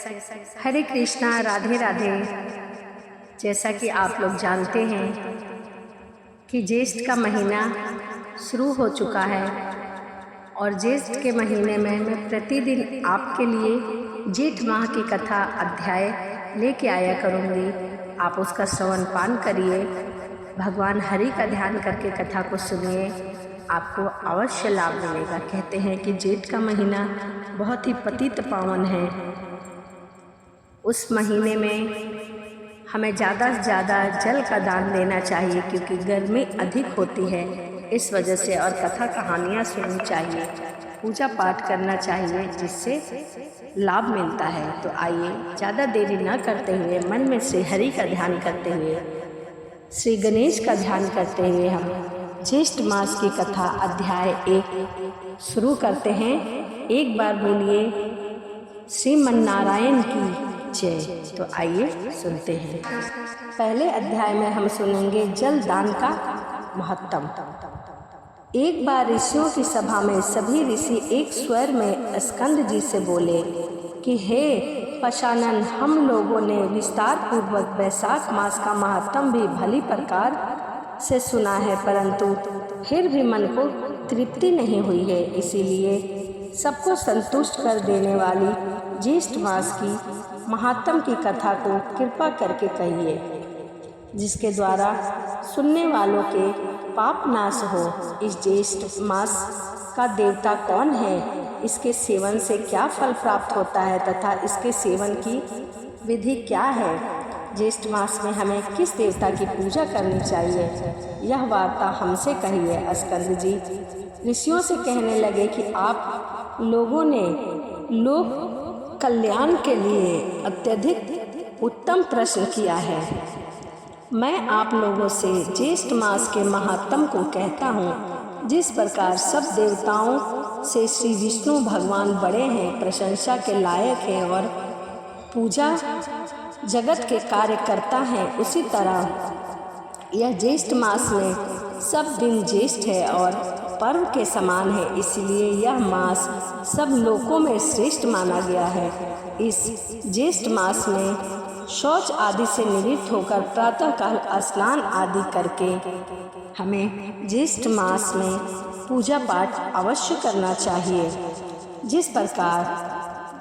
हरे कृष्णा, राधे राधे। जैसा कि आप लोग जानते हैं कि ज्येष्ठ का महीना शुरू हो चुका है और ज्येष्ठ के महीने में मैं प्रतिदिन आपके लिए जेठ माह की कथा अध्याय लेके आया करूँगी। आप उसका श्रवण पान करिए, भगवान हरि का ध्यान करके कथा को सुनिए, आपको अवश्य लाभ मिलेगा। कहते हैं कि जेठ का महीना बहुत ही पतित पावन है। उस महीने में हमें ज़्यादा से ज़्यादा जल का दान देना चाहिए क्योंकि गर्मी अधिक होती है, इस वजह से। और कथा कहानियाँ सुननी चाहिए, पूजा पाठ करना चाहिए, जिससे लाभ मिलता है। तो आइए ज़्यादा देरी न करते हुए मन में श्री हरि का ध्यान करते हुए, श्री गणेश का ध्यान करते हुए हम ज्येष्ठ मास की कथा अध्याय 1 शुरू करते हैं। एक बार बोलिए श्रीमन्नारायण की जय। तो आइए सुनते हैं। पहले अध्याय में हम सुनेंगे जल दान का महत्व। एक बार ऋषियों की सभा में सभी ऋषि एक स्वर में स्कंद जी से बोले कि हे पशानन, हम लोगों ने विस्तार पूर्वक वैशाख मास का महत्व भी भली प्रकार से सुना है, परंतु फिर भी मन को तृप्ति नहीं हुई है। इसीलिए सबको संतुष्ट कर देने वाली ज्येष्ठ मास की महात्म की कथा को कृपा करके कहिए, जिसके द्वारा सुनने वालों के पाप नाश हो। इस ज्येष्ठ मास का देवता कौन है, इसके सेवन से क्या फल प्राप्त होता है तथा इसके सेवन की विधि क्या है, ज्येष्ठ मास में हमें किस देवता की पूजा करनी चाहिए, यह वार्ता हमसे कहिए। स्कंद जी ऋषियों से कहने लगे कि आप लोगों ने लोक कल्याण के लिए अत्यधिक उत्तम प्रश्न किया है। मैं आप लोगों से ज्येष्ठ मास के महात्म को कहता हूँ। जिस प्रकार सब देवताओं से श्री विष्णु भगवान बड़े हैं, प्रशंसा के लायक हैं और पूजा जगत के कार्य करता है, उसी तरह यह ज्येष्ठ मास में सब दिन ज्येष्ठ है और पर्व के समान है। इसलिए यह मास सब लोकों में श्रेष्ठ माना गया है। इस ज्येष्ठ मास में शौच आदि से निवृत्त होकर प्रातःकाल स्नान आदि करके हमें ज्येष्ठ मास में पूजा पाठ अवश्य करना चाहिए। जिस प्रकार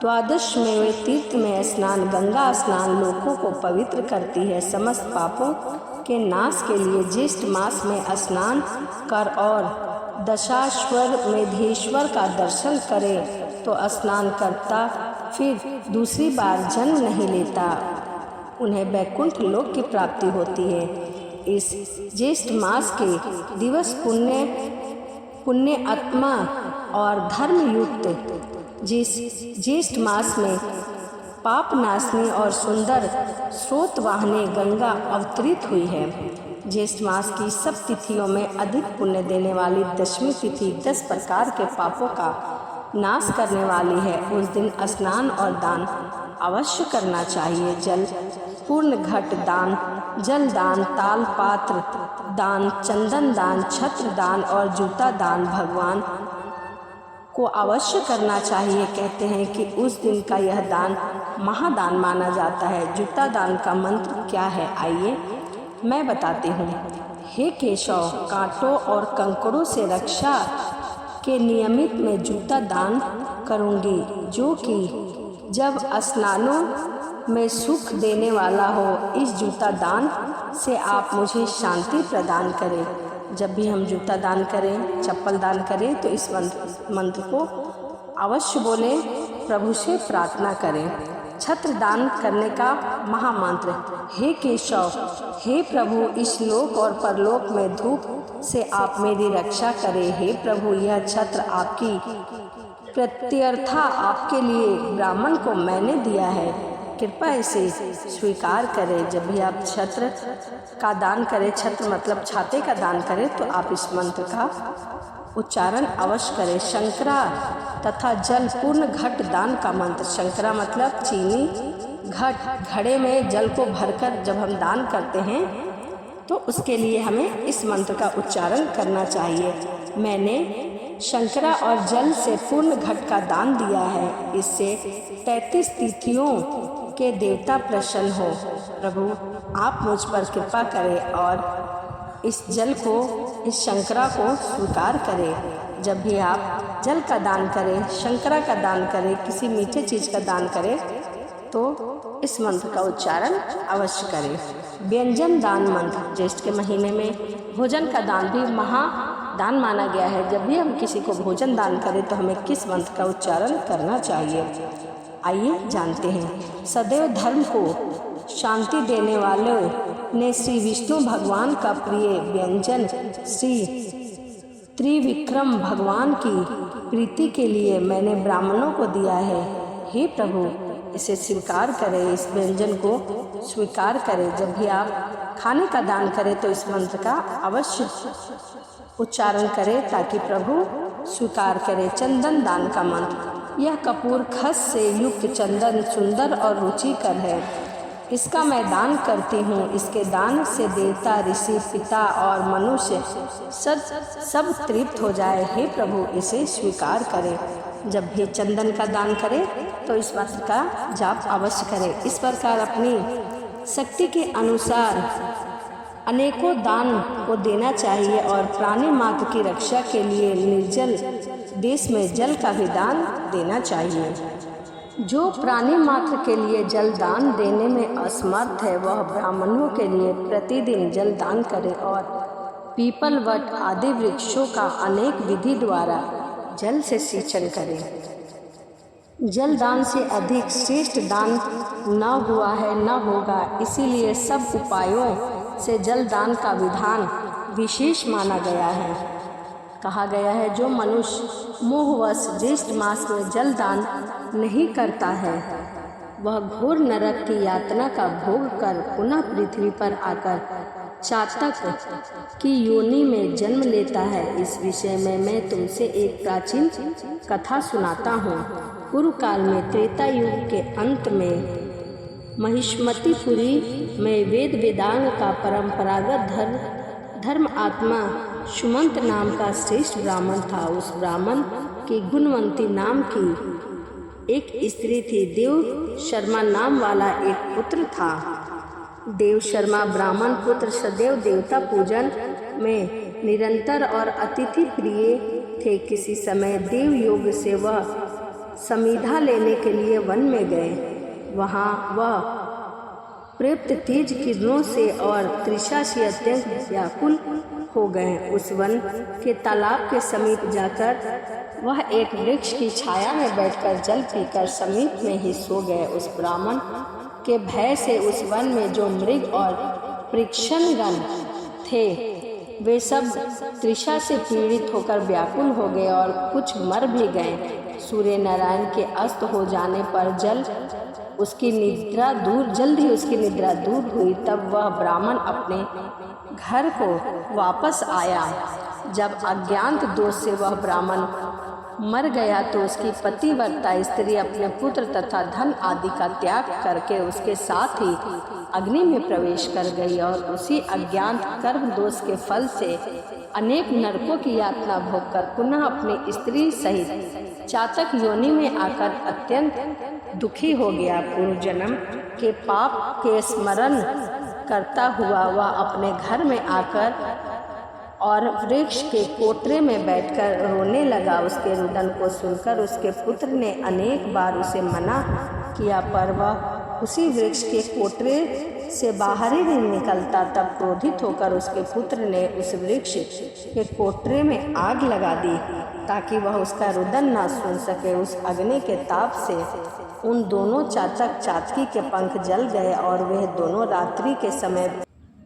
द्वादश में तीर्थ में स्नान, गंगा स्नान लोगों को पवित्र करती है, समस्त पापों के नाश के लिए ज्येष्ठ मास में स्नान कर और दशाश्वर मेधेश्वर का दर्शन करे तो स्नान करता फिर दूसरी बार जन्म नहीं लेता, उन्हें वैकुंठ लोक की प्राप्ति होती है। इस ज्येष्ठ मास के दिवस पुण्य आत्मा और धर्म युक्त जिस ज्येष्ठ मास में पाप नाशनी और सुंदर स्रोत वाहने गंगा अवतरित हुई है। ज्येष्ठ मास की सब तिथियों में अधिक पुण्य देने वाली दशमी तिथि 10 प्रकार के पापों का नाश करने वाली है। उस दिन स्नान और दान अवश्य करना चाहिए। जल पूर्ण घट दान, जल दान, ताल पात्र दान, चंदन दान, छत्र दान और जूता दान भगवान को अवश्य करना चाहिए। कहते हैं कि उस दिन का यह दान महादान माना जाता है। जूता दान का मंत्र क्या है, आइए मैं बताती हूँ। हे केशव, कांटों और कंकड़ों से रक्षा के नियमित में जूता दान करूँगी, जो कि जब स्नानों में सुख देने वाला हो। इस जूता दान से आप मुझे शांति प्रदान करें। जब भी हम जूता दान करें, चप्पल दान करें, तो इस मंत्र को अवश्य बोलें, प्रभु से प्रार्थना करें। छत्र दान करने का महामंत्र। हे केशव, हे प्रभु, इस लोक और परलोक में धूप से आप मेरी रक्षा करें। हे प्रभु, यह छत्र आपकी प्रत्यर्था आपके लिए ब्राह्मण को मैंने दिया है, कृपया इसे स्वीकार करें। जब भी आप छत्र का दान करें, छत्र मतलब छाते का दान करें, तो आप इस मंत्र का उच्चारण अवश्य करें। शंकरा तथा जल पूर्ण घट दान का मंत्र। शंकरा मतलब चीनी घट, घड़े में जल को भरकर जब हम दान करते हैं तो उसके लिए हमें इस मंत्र का उच्चारण करना चाहिए। मैंने शंकरा और जल से पूर्ण घट का दान दिया है, इससे 33 तिथियों के देवता प्रसन्न हो। प्रभु आप मुझ पर कृपा करें और इस जल को, इस शंकरा को स्वीकार करें। जब भी आप जल का दान करें, शंकरा का दान करें, किसी मीठे चीज़ का दान करें तो इस मंत्र का उच्चारण अवश्य करें। व्यंजन दान मंत्र, ज्येष्ठ के महीने में भोजन का दान भी महादान माना गया है। जब भी हम किसी को भोजन दान करें तो हमें किस मंत्र का उच्चारण करना चाहिए, आइए जानते हैं। सदैव धर्म को शांति देने वाले ने श्री विष्णु भगवान का प्रिय व्यंजन श्री त्रिविक्रम भगवान की प्रीति के लिए मैंने ब्राह्मणों को दिया है। हे प्रभु इसे स्वीकार करें, इस व्यंजन को स्वीकार करें। जब भी आप खाने का दान करें तो इस मंत्र का अवश्य उच्चारण करें ताकि प्रभु स्वीकार करें। चंदन दान का मंत्र, यह कपूर खस से युक्त चंदन सुंदर और रुचिकर है, इसका मैं दान करती हूँ। इसके दान से देवता, ऋषि, पिता और मनुष्य सब तृप्त हो जाए। हे प्रभु इसे स्वीकार करें। जब भी चंदन का दान करें तो इस मंत्र का जाप अवश्य करें। इस प्रकार अपनी शक्ति के अनुसार अनेकों दान को देना चाहिए और प्राणी मात्र की रक्षा के लिए निर्जल देश में जल का भी दान देना चाहिए। जो प्राणी मात्र के लिए जल दान देने में असमर्थ है वह ब्राह्मणों के लिए प्रतिदिन जल दान करे और पीपल, वट आदि वृक्षों का अनेक विधि द्वारा जल से सिंचन करें। जल दान से अधिक श्रेष्ठ दान न हुआ है न होगा, इसीलिए सब उपायों से जल दान का विधान विशेष माना गया है। कहा गया है जो मनुष्य मोहवश ज्येष्ठ मास में जल दान नहीं करता है वह घोर नरक की यातना का भोग कर पुनः पृथ्वी पर आकर चातक की योनि में जन्म लेता है। इस विषय में मैं तुमसे एक प्राचीन कथा सुनाता हूँ। पूर्व काल में त्रेता युग के अंत में महिष्मतिपुरी में वेद वेदांग का परंपरागत धर्म आत्मा सुमंत नाम का श्रेष्ठ ब्राह्मण था। उस ब्राह्मण की गुणवंती नाम की एक स्त्री थी। देव शर्मा नाम वाला एक पुत्र था। देव शर्मा ब्राह्मण पुत्र सदैव देवता पूजन में निरंतर और अतिथि प्रिय थे। किसी समय देव योग से वह समिधा लेने के लिए वन में गए। वहाँ वह प्राप्त तेज किरणों से और तृषा से अत्यंत व्याकुल हो गए। उस वन के तालाब के समीप जाकर वह एक वृक्ष की छाया में बैठकर जल पीकर समीप में ही सो गए। उस ब्राह्मण के भय से उस वन में जो मृग और परीक्षणगण थे वे सब तृषा से पीड़ित होकर व्याकुल हो गए और कुछ मर भी गए। सूर्य नारायण के अस्त हो जाने पर जल्द उसकी निद्रा दूर हुई। तब वह ब्राह्मण अपने घर को वापस आया। जब अज्ञात दोष से वह ब्राह्मण मर गया तो उसकी पतिव्रता स्त्री अपने पुत्र तथा धन आदि का त्याग करके उसके साथ ही अग्नि में प्रवेश कर गई और उसी अज्ञात कर्म दोष के फल से अनेक नरकों की यातना भोगकर पुनः अपनी स्त्री सहित चातक योनि में आकर अत्यंत दुखी हो गया। पूर्व जन्म के पाप के स्मरण करता हुआ वह अपने घर में आकर और वृक्ष के कोटरे में बैठकर रोने लगा। उसके रुदन को सुनकर उसके पुत्र ने अनेक बार उसे मना किया पर वह उसी वृक्ष के कोटरे से बाहर ही नहीं निकलता। तब क्रोधित होकर उसके पुत्र ने उस वृक्ष के कोटरे में आग लगा दी ताकि वह उसका रुदन ना सुन सके। उस अग्नि के ताप से उन दोनों चातक चातकी के पंख जल गए और वे दोनों रात्रि के समय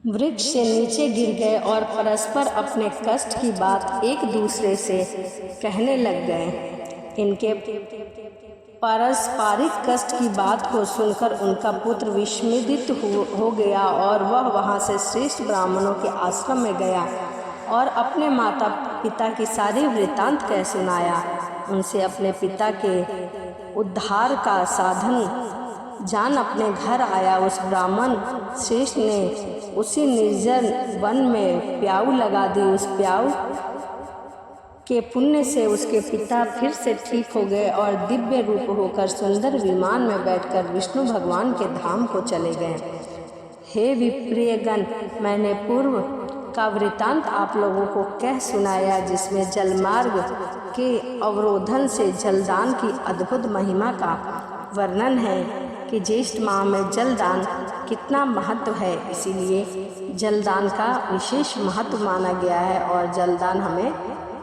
वृक्ष से नीचे गिर गए और परस्पर अपने कष्ट की बात एक दूसरे से कहने लग गए। इनके पारस्परिक कष्ट की बात को सुनकर उनका पुत्र विस्मित हो गया और वह वहां से श्रेष्ठ ब्राह्मणों के आश्रम में गया और अपने माता पिता की सारी वृत्तांत कह सुनाया। उनसे अपने पिता के उद्धार का साधन जान अपने घर आया, उस ब्राह्मण श्रेष्ठ ने उसी निर्जन वन में प्याऊ लगा दी। उस प्याऊ के पुण्य से उसके पिता फिर से ठीक हो गए और दिव्य रूप होकर सुंदर विमान में बैठकर विष्णु भगवान के धाम को चले गए। हे विप्रियगण, मैंने पूर्व का वृतांत आप लोगों को कह सुनाया, जिसमें जलमार्ग के अवरोधन से जलदान की अद्भुत महिमा का वर्णन है कि ज्येष्ठ माह में जलदान कितना महत्व है। इसीलिए जलदान का विशेष महत्व माना गया है और जलदान हमें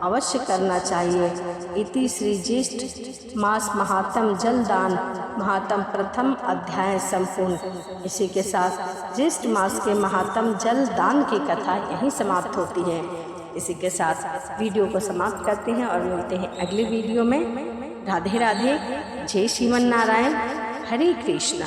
अवश्य करना चाहिए। इति श्री ज्येष्ठ मास महात्म जलदान महात्म प्रथम अध्याय संपूर्ण। इसी के साथ ज्येष्ठ मास के महात्म जलदान की कथा यहीं समाप्त होती है। इसी के साथ वीडियो को समाप्त करते हैं और मिलते हैं अगले वीडियो में। राधे राधे, जय श्रीमन नारायण, हरे कृष्णा।